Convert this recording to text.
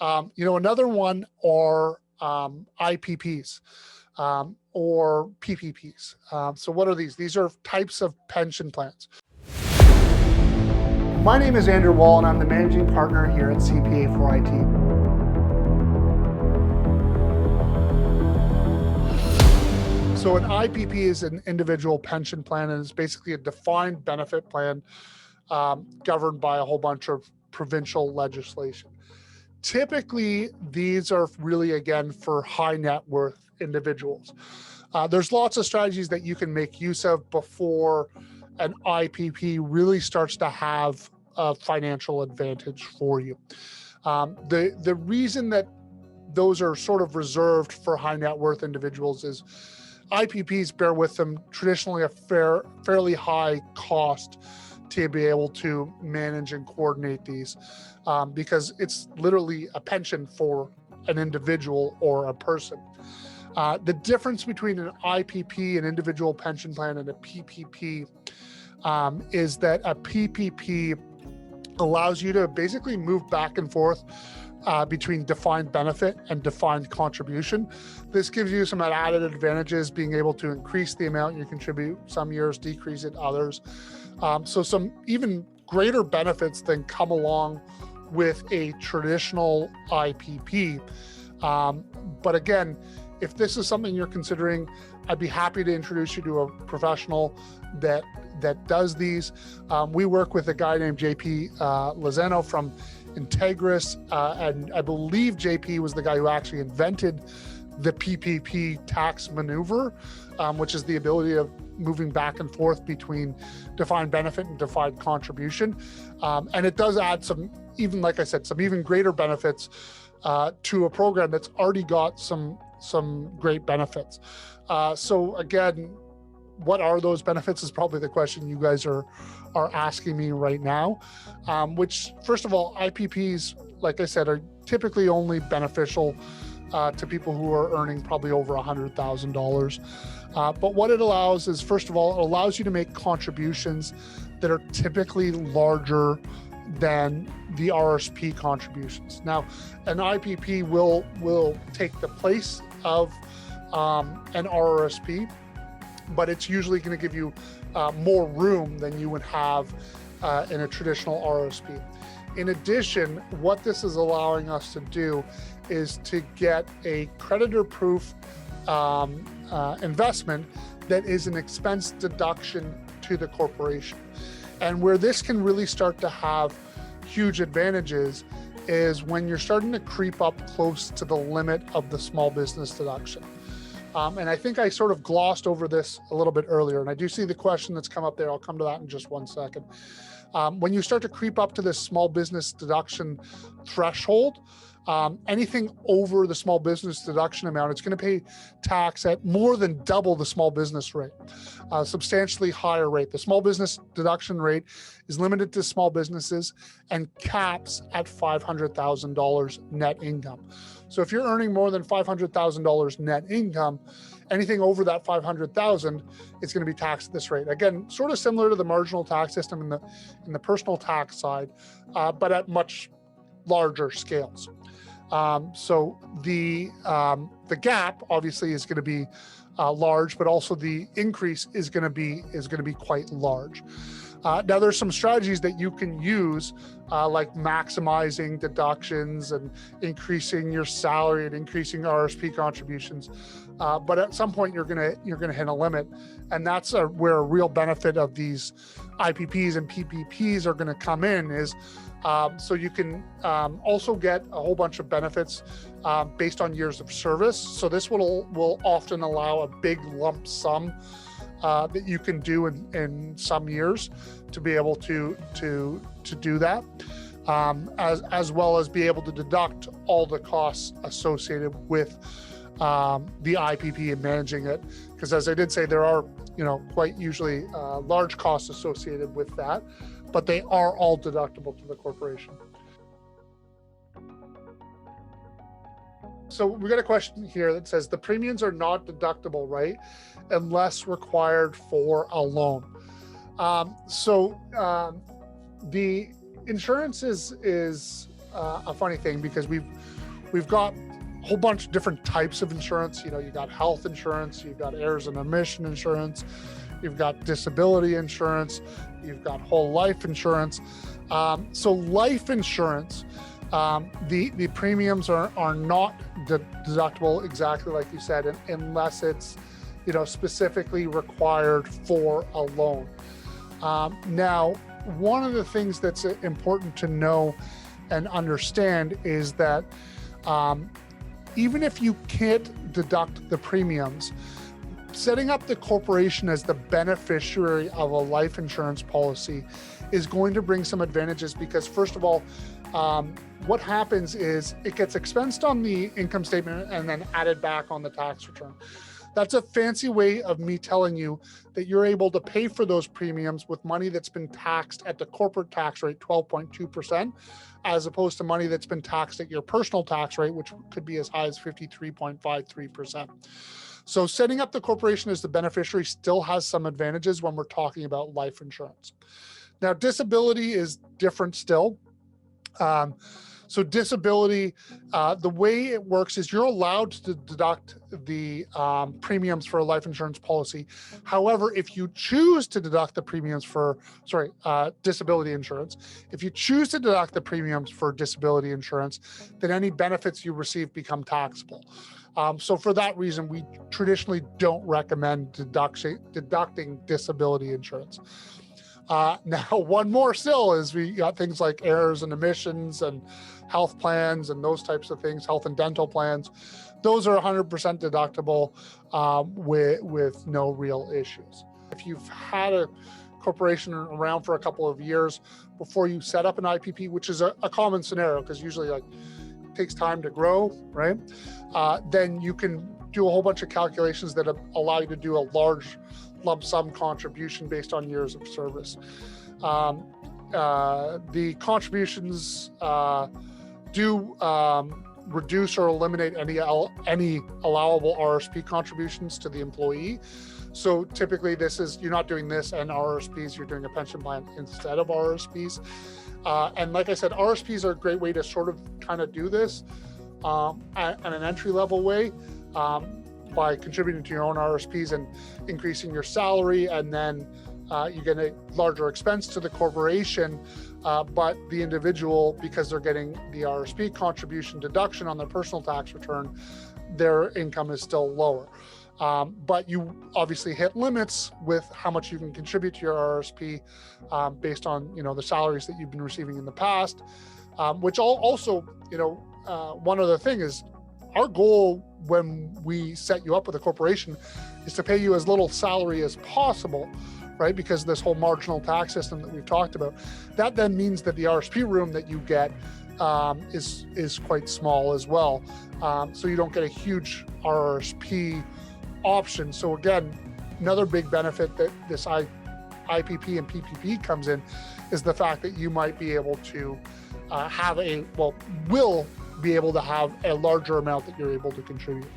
Another one are IPPs or PPPs. So what are these? These are types of pension plans. My name is Andrew Wall, and I'm the managing partner here at CPA for IT. So an IPP is an individual pension plan, and it's basically a defined benefit plan governed by a whole bunch of provincial legislation. Typically, these are really, again, for high net worth individuals. There's lots of strategies that you can make use of before an IPP really starts to have a financial advantage for you. The reason that those are sort of reserved for high net worth individuals is IPPs bear with them traditionally a fairly high cost to be able to manage and coordinate these because it's literally a pension for an individual or a person. The difference between an IPP, an individual pension plan, and a PPP is that a PPP allows you to basically move back and forth between defined benefit and defined contribution. This gives you some added advantages, being able to increase the amount you contribute some years, decrease it others. So some even greater benefits than come along with a traditional IPP. But again, if this is something you're considering, I'd be happy to introduce you to a professional that does these. We work with a guy named JP Lozano from Integris, and I believe JP was the guy who actually invented the PPP tax maneuver, which is the ability of moving back and forth between defined benefit and defined contribution. And it does add some, even like I said, some even greater benefits to a program that's already got some great benefits. So again, what are those benefits is probably the question you guys are asking me right now, which first of all, IPPs, like I said, are typically only beneficial to people who are earning probably over $100,000. But what it allows is, first of all, it allows you to make contributions that are typically larger than the RSP contributions. Now, an IPP will take the place of an RRSP, but it's usually going to give you more room than you would have in a traditional RSP. In addition, what this is allowing us to do is to get a creditor-proof investment that is an expense deduction to the corporation. And where this can really start to have huge advantages is when you're starting to creep up close to the limit of the small business deduction. And I think I sort of glossed over this a little bit earlier, and I do see the question that's come up there. I'll come to that in just one second. When you start to creep up to this small business deduction threshold, anything over the small business deduction amount, it's going to pay tax at more than double the small business rate, substantially higher rate. The small business deduction rate is limited to small businesses and caps at $500,000 net income. So if you're earning more than $500,000 net income, anything over that $500,000, it's going to be taxed at this rate. Again, sort of similar to the marginal tax system in the personal tax side, but at much larger scales. So the gap obviously is going to be large, but also the increase is going to be quite large. Now there's some strategies that you can use, like maximizing deductions and increasing your salary and increasing RSP contributions. But at some point you're gonna hit a limit, and that's where a real benefit of these IPPs and PPPs are going to come in. Is so you can also get a whole bunch of benefits based on years of service. So this will often allow a big lump sum that you can do in some years to be able to do that, as well as be able to deduct all the costs associated with the IPP and managing it. Because as I did say, there are quite usually large costs associated with that, but they are all deductible to the corporation. So we got a question here that says the premiums are not deductible, right? Unless required for a loan. The insurance is a funny thing because we've got a whole bunch of different types of insurance. You got health insurance, you've got errors and omission insurance, you've got disability insurance, you've got whole life insurance. So life insurance, the premiums are not deductible exactly like you said, unless it's specifically required for a loan. Now, one of the things that's important to know and understand is that even if you can't deduct the premiums, setting up the corporation as the beneficiary of a life insurance policy is going to bring some advantages because, first of all, what happens is it gets expensed on the income statement and then added back on the tax return. That's a fancy way of me telling you that you're able to pay for those premiums with money that's been taxed at the corporate tax rate, 12.2%, as opposed to money that's been taxed at your personal tax rate, which could be as high as 53.53%. So setting up the corporation as the beneficiary still has some advantages when we're talking about life insurance. Now, disability is different still. So disability, the way it works is you're allowed to deduct the premiums for a life insurance policy. However, if you choose to deduct the premiums for, disability insurance, if you choose to deduct the premiums for disability insurance, then any benefits you receive become taxable. So for that reason, we traditionally don't recommend deducting disability insurance. Now, one more still is we got things like errors and omissions and health plans and those types of things, health and dental plans. Those are 100% deductible with no real issues. If you've had a corporation around for a couple of years before you set up an IPP, which is a common scenario because usually it takes time to grow, right? Then you can do a whole bunch of calculations that allow you to do a large lump sum contribution based on years of service. The contributions do reduce or eliminate any allowable RSP contributions to the employee. So typically you're not doing this and RSPs, you're doing a pension plan instead of RSPs. And like I said, RSPs are a great way to sort of kind of do this at an entry level way. By contributing to your own RSPs and increasing your salary, and then you get a larger expense to the corporation, but the individual, because they're getting the RSP contribution deduction on their personal tax return, their income is still lower. But you obviously hit limits with how much you can contribute to your RSP based on the salaries that you've been receiving in the past, which also one other thing is, our goal when we set you up with a corporation is to pay you as little salary as possible, right? Because this whole marginal tax system that we've talked about, that then means that the RSP room that you get is quite small as well. So you don't get a huge RSP option. So again, another big benefit that this IPP and PPP comes in is the fact that you might be able to will be able to have a larger amount that you're able to contribute.